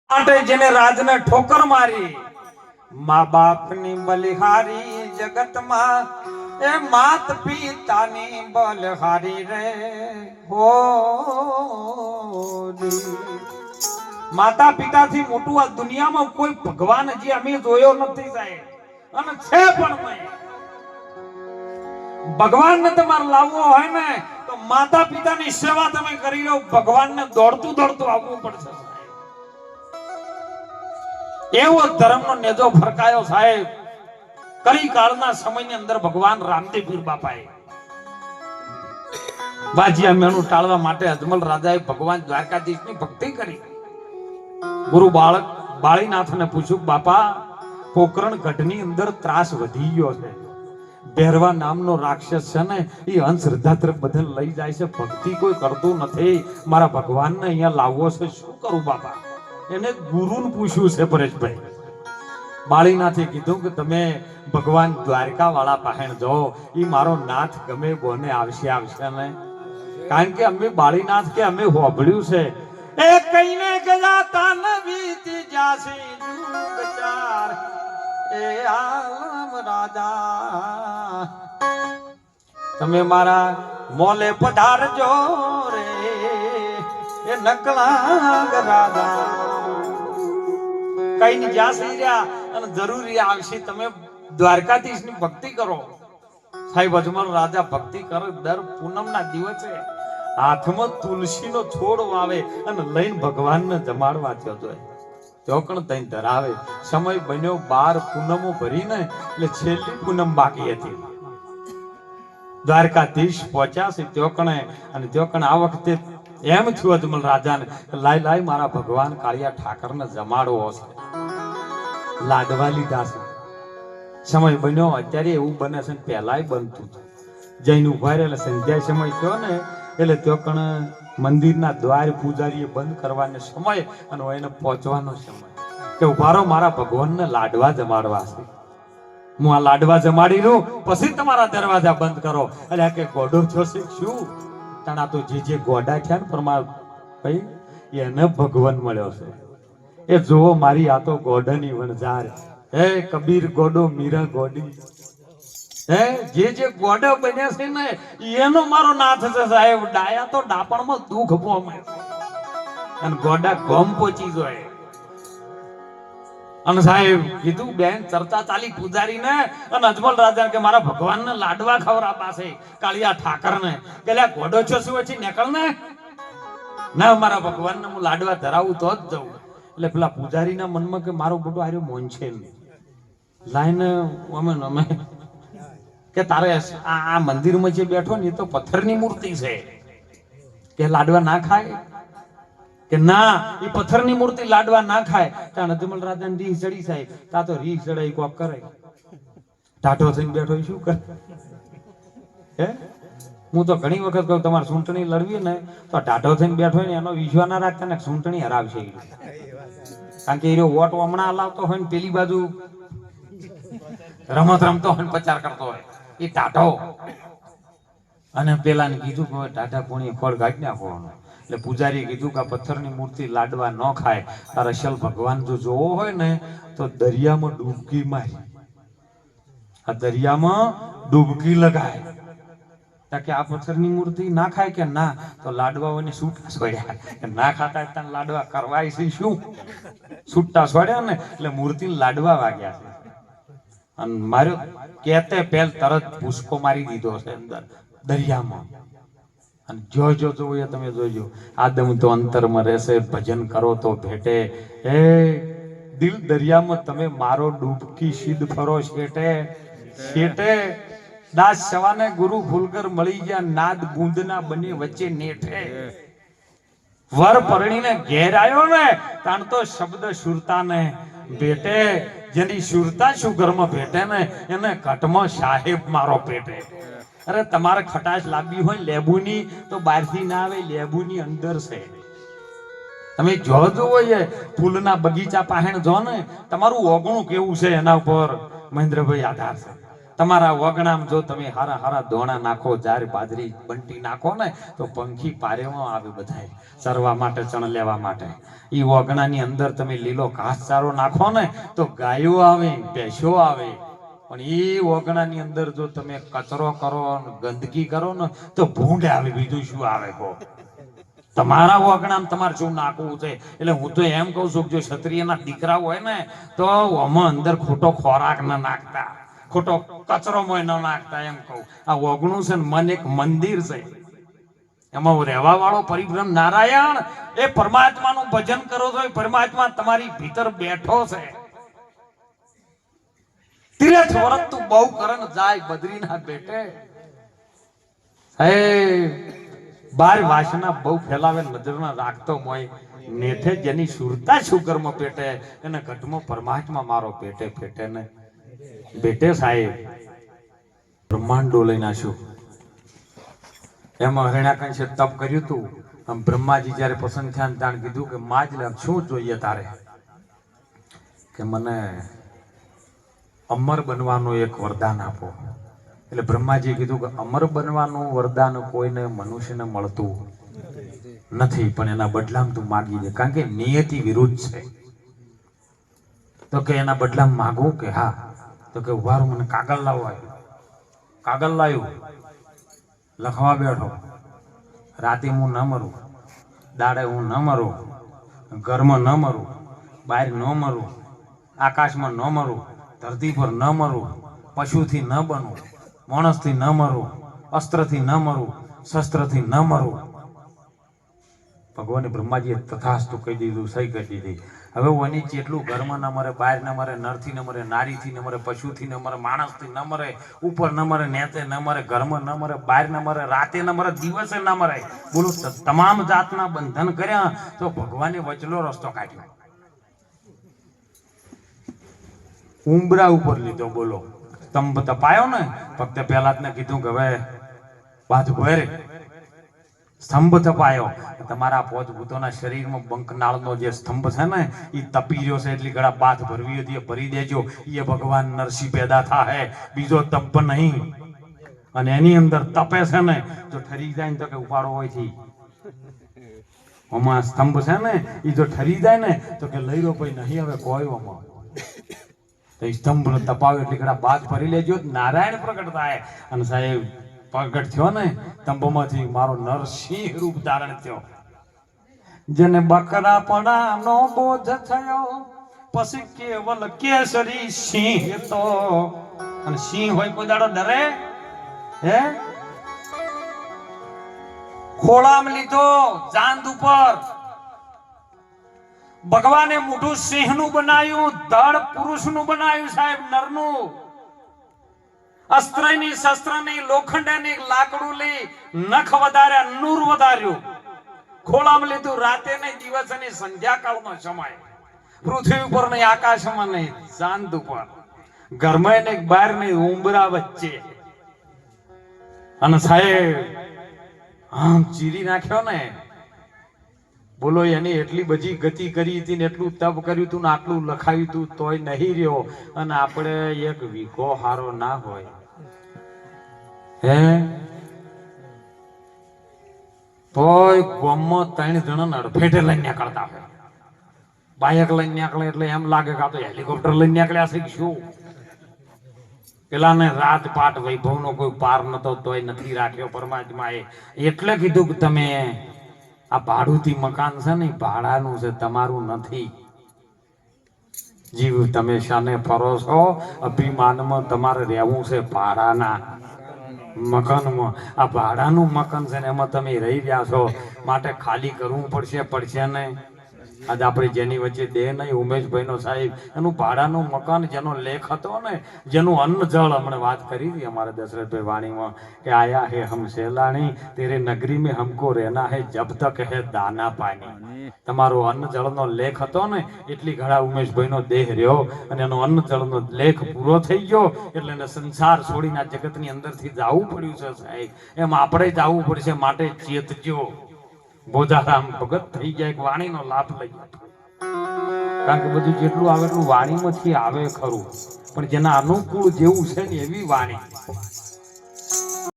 માટે જેને રાજને ઠોકર મારી, મા બાપની બલિહારી જગતમાં, એ માત પિતાની બલહારી રે હો. માતા પિતાથી મોટું આ દુનિયામાં કોઈ ભગવાન હજી અમે જોયો નથી સાહેબ, અને છે પણ નહીં. ભગવાનને તમારે લાવવો હોય ને તો માતા પિતાની સેવા તમે કરી લો, ભગવાનને દોડતું દોડતું આવવું પડશે. એવો ધર્મનો નેજો ફરકાયો સાહેબ કલી કાળના સમયની અંદર ભગવાન રામદેવ પીર બાપાએ. બાજીયા મેણું ટાળવા માટે અજમલ રાજાએ ભગવાન દ્વારકાધીશની ભક્તિ કરી. ગુરુ બાળીનાથને પૂછ્યું, બાપા પોકરણ ગઢની અંદર ત્રાસ વધી ગયો છે, ભેરવા નામનો રાક્ષસ છે ને એ અંધશ્રદ્ધા તરફ બધે લઈ જાય છે, ભક્તિ કોઈ કરતું નથી, મારા ભગવાનને અહીંયા લાવવો છે, શું કરું બાપા? એને ગુરુને પૂછ્યું છે પરેશભાઈ. બાળીનાથે કીધું કે તમે ભગવાન દ્વારકા વાળા પાસે જાઓ, એ મારો નાથ ગમે બોને આવશે ને, કારણ કે અમે બાળીનાથ કે અમે હોભળ્યું છે એ કઈને ગયા તાન વીતી જાસી જુગ ચાર એ આલમ રાજા, તમે મારા મોલે પધારજો રે એ નકલાંગ રાજા. કઈ જાસી રહ્યા અને જરૂરી આવશે, તમે દ્વારકાધીશની ભક્તિ કરો. સાહેબ અજમલ રાજા ભક્તિ કરે, દર પૂનમના દિવસે હાથમાં તુલસીનો છોડ વાવે અને લઈને ભગવાનને જમાડવા જતો. ચોકણ તઈ ધરાવે. સમય બન્યો 12 પૂનમો ભરીને, એટલે છેલ્લી પૂનમ બાકી હતી. દ્વારકાધીશ પહોંચ્યા છે ત્યોકણે, અને ત્યોકણ આ વખતે એમ થયું અજમલ રાજાને, લાય મારા ભગવાન કાળિયા ઠાકરને જમાડવો છે, લાડવા લીધા છે. સમય બન્યો અત્યારે એવું બને છે, પહેલાય બનતું હતું. જઈને ઉભા એટલે સંધ્યા સમય થયો ને, એટલે ત્યોકણ મંદિરના દ્વાર પૂજારીએ બંધ કરવાનો સમય અને એને પહોંચવાનો સમય, કે ઉભારો મારા ભગવાનને લાડવા જમાડવા છે, હું આ લાડવા જમાડી લઉં પછી તમારા દરવાજા બંધ કરો. એટલે કે ગોડો થશે શું? તાણા તો જે ગોડા થયા ને પરમાર ભાઈ, એને ભગવાન મળ્યો છે. એ જોવો મારી આ તો ગોડાની વણઝાર, હે કબીર ગોડો મીરા ગોડી, હે જે ગોડો બન્યા છે ને એનો મારો નાથ છે સાહેબ. ડાયા તો ડાપણમાં દુઃખ પોમે અને ગોડા ગોમ પહોંચી જાય. અને સાહેબ કીધું બેન ચર્ચા ચાલી પૂજારી ને અને અજમલ રાજા કે મારા ભગવાનને લાડવા ખવડાવવા છે કાળિયા ઠાકરને. કે લે ગોડો છો શું છે નીકળ ને, ના મારા ભગવાનને હું લાડવા ધરાવું તો જ જઉં. એટલે પેલા પૂજારીના મનમાં કે મારો બધો આર્યો મોન છે લાઈને અમે કે તારે આ મંદિરમાં જે બેઠો ને એ તો પથ્થરની મૂર્તિ છે, કે લાડવા ના ખાય? કે ના, એ પથ્થરની મૂર્તિ લાડવા ના ખાય. ત્યાં અજમલ રાજાને રીહ ચડી સાહેબ, તા તો રીહ ચડાઈ કોક કરે, ટાઢો થઈને બેઠો શું કરે? હે હું તો ઘણી વખત કહું તમારે ચૂંટણી લડવી ને તો ટાઢો થઈને બેઠો ને એનો વિશ્વાસ ના રાખતા ને ચૂંટણી હરાવશે. કારણ કે એ વોટ હમણાં હલાવતો હોય ને પેલી બાજુ રમત રમતો હોય ને પ્રચાર કરતો હોય એ ટાઢો. અને પેલા ને કીધું કે ટાઢા પૂણી ખોળ ગાઢ નાખવાનો. એટલે પૂજારીએ કીધું કે પથ્થરની મૂર્તિ લાડવા ન ખાય, તારા અસલ ભગવાન જો જોવો હોય ને તો દરિયામાં ડૂબકી મારી, આ દરિયામાં ડૂબકી લગાય. કે આ પથ્થરની મૂર્તિ ના ખાય? કે ના, તો લાડવાઓને છૂટા છોડ્યા, ના ખાતા તને લાડવા કરવાય છે શું? છૂટા છોડ્યા ને એટલે મૂર્તિ લાડવા વાગ્યા છે. અને માર્યો કેતે પહેલ તરત ભૂસકો મારી દીધો છે અંદર દરિયામાં. અને જો એ તમે જોજો, આદમ તો અંતરમાં રહેશે, ભજન કરો તો ભેટે. હે દિલ દરિયામાં તમે મારો ડૂબકી સિદ્ધ ફરો શેટે શેટે. દાસ સવાને ગુરુ ફૂલકર મળી ગયા, નાદ બુંદના બને વચ્ચે નેઠે. વર પરણીને ઘેર આવ્યો ને તાણ તો શબ્દ સુરતાને ભેટે. જેની સુરતા શુગરમાં ભેટે ને એને ઘટમાં સાહેબ મારો પેટે. અરે તમારે ખટાશ લાવવી હોય લેબુની તો બહારથી ના આવે, લેબુની અંદર છે. તમે જોવો ફૂલના બગીચા પાસે જો ને તમારું ઓગણું કેવું છે એના ઉપર મહેન્દ્રભાઈ આધાર છે. તમારા વગણામાં જો તમે હારા હારા દોણા નાખો, જાર બાજરી બંટી નાખો ને તો પંખી પારેમાં આવે બધાય ચરવા માટે, ચણ લેવા માટે. ઈ વગણાની અંદર તમે લીલો ઘાસચારો નાખો ને તો ગાયો આવે, ભેંસો આવે. પણ ઈ વગણાની અંદર જો તમે કચરો કરો, ગંદકી કરો ને તો ભૂંડ આવે, બીજું શું આવે કહો? તમારા વગણામાં તમારે શું નાખવું છે? એટલે હું તો એમ કહું છું કે જો ક્ષત્રિયના દીકરા હોય ને તો આમાં અંદર ખોટો ખોરાક ન નાખતા, ખોટો કચરો મોય ન નાખતા. એમ કહું આ વગણું છે ને મન એક મંદિર છે, એમાં રહેવા વાળો પરિબ્રહ્મ નારાયણ એ પરમાત્માનું ભજન કરો છો, પરમાત્મા તમારી ભીતર બેઠો છે. તીરથ વ્રત તું બહુ કરન જાય બદ્રીનાથ બેટે. હે બાર વાસના બહુ ફેલાવે, નજરમાં રાખતો મોય નેઠે જેની સુરતા શુકર્મ પેટે એને ઘટમાં પરમાત્મા મારો પેટે પેટે ને બેટે. સાહેબ બ્રહ્માંડો લઈ નાખ્યું. એમાં હરણાકંશે તપ કર્યું હતું. આમ બ્રહ્માજી જયારે પસંદ થયા ત્યારે કીધું કે માં જ શું જોઈએ તારે? કે મને અમર બનવાનું એક વરદાન આપો. એટલે બ્રહ્માજીએ કીધું કે અમર બનવાનું વરદાન કોઈને મનુષ્યને મળતું નથી, પણ એના બદલામાં તું માગી દે, કારણ કે નિયતિ વિરુદ્ધ છે. તો કે એના બદલામાં માગવું કે હા? તો કે ઉભા રહો, મને કાગળ લાવો. કાગળ લાવ્યું, લખવા બેઠો. રાતે હું ન મરું, દાડે હું ન મરું, ઘરમાં ન મરું, બહાર ન મરું, આકાશમાં ન મરું, ધરતી પર ન મરું, પશુથી ન બનવું, માણસથી ન મરું, અસ્ત્રથી ન મરું, શસ્ત્રથી ન મરું. ભગવાને બ્રહ્માજીએ તથાસ્તુ કહી દીધું, સહી કરી દીધી. હવે ઓની જેટલું ઘરમાં ન મરે, બહાર ન મરે, નરથી ન મરે, નારીથી ન મરે, પશુથી ન મરે, માણસથી ન મરે, ઉપર ન મરે, નેતે ન મરે, ઘરમાં ન મરે, બહાર ન મરે, રાતે ન મરે, દિવસે ન મરે. બોલો તમામ જાતના બંધન કર્યા તો ભગવાને વચલો રસ્તો કાઢ્યો, ઉંબરા ઉપર લીધો. બોલો સ્તંભ તપાયો ને, ફક્ત પહેલા જ ને કીધું કે હવે બાજુ ભરે સ્તંભ તપાયો. તમારા પોતભૂતોના શરીરમાં બંકનાળનો જે સ્તંભ છે ને એ તપી રહ્યો છે, એટલી ઘડા બાથ ભરવી હતી, ભરી દેજો. એ ભગવાન નરસિંહ પેદા થાય, બીજો તપ નહીં. અને એની અંદર તપે છે ને, જો ઠરી જાય ને તો કે ઉપાડો હોય થી આમાં સ્તંભ છે ને એ જો ઠરી જાય ને તો કે લઈ લો કોઈ નહીં હવે કોઈ આમાં. તો સ્તંભ નો તપાવ્યો એટલી ઘડા બાથ ભરી લેજો, નારાયણ પ્રગટ થાય. અને સાહેબ પ્રગટ થયો ને તંબુમાંથી, મારો નરસિંહ રૂપ ધારણ થયો. જેને બકરા પડાનો બોધ થયો, પછી કેવલ કેસરી સિંહ તો. અને સિંહ હોય કોઈ દાડો ડરે? હે ખોળામાં લીધો ચાંદ ઉપર, ભગવાને મોઢું સિંહનું બનાવ્યું, ધડ પુરુષનું બનાવ્યું. સાહેબ નરનું. અસ્ત્રની, શસ્ત્રની, લોખંડની, લાકડું લઈ નખ વધાર્યા, નૂર વધાર્યું. ખોળામાં લીધું, રાતે નહીં, દિવસે નહીં, સંધ્યાકાળનો સમય. પૃથ્વી ઉપર નહીં, આકાશમાં નહીં, ચાંદ ઉપર. ઘરમાં નહીં, બહાર નહીં, ઉંબરા વચ્ચે. અને સાહેબ આમ ચીરી નાખ્યો ને. બોલો એની એટલી બધી ગતિ કરી હતી ને, એટલું તપ કર્યું હતું ને, આટલું લખાયું હતું તોય નહીં રહ્યો. અને આપણે એક વીઘો હારો ના હોય, હે તોય ગામમાં 3 જણા અડફેટે લઈને નીકળતા હોય. બાયક લઈને નીકળે એટલે એમ લાગે કે આ તો હેલિકોપ્ટર લઈને નીકળ્યા છે શું. પેલાને રાજપાટ વૈભવનો કોઈ પાર નતો, તોય નથી રાખ્યો પરમાત્માએ. એટલે કીધું કે તમે આ ભાડુથી મકાન છે ને, ભાડાનું છે, તમારું નથી. જીવ તમે શાને ફરો છો? અભિમાનમાં તમારે રહેવું છે ભાડાના મકાનમાં. આ ભાડાનું મકાન છે ને એમાં તમે રહી રહ્યા છો, માટે ખાલી કરવું પડશે ને. આજ આપણે જેની વચ્ચે દેહ નહીં, ઉમેશભાઈ નો સાહેબ, એનું ભાડાનું મકાન, જેનો લેખ હતો ને, જેનું અન્ન જળ, હમણાં વાત કરી હતી અમારે દશરથભાઈ વાણીમાં કે આયા હે હમ સેલાણી, તેરે નગરી में हमको रहना है जब तक है दाना पानी. તમારો અન્ન જળનો લેખ હતો ને, એટલી ઘડા ઉમેશભાઈ નો દેહ રહ્યો, અને એનો અન્ન જળનો લેખ પૂરો થઈ ગયો એટલે એને સંસાર છોડીને જગતની અંદરથી જવું પડ્યું છે સાહેબ. એમ આપણે જવું પડશે, માટે ચેતજો. બોધારામ ભગત થઈ ગયા, એક વાણીનો લાભ લઈ. કારણ કે બધું જેટલું આવે એટલું વાણીમાંથી આવે ખરું, પણ જેના અનુકૂળ જેવું છે ને એવી વાણી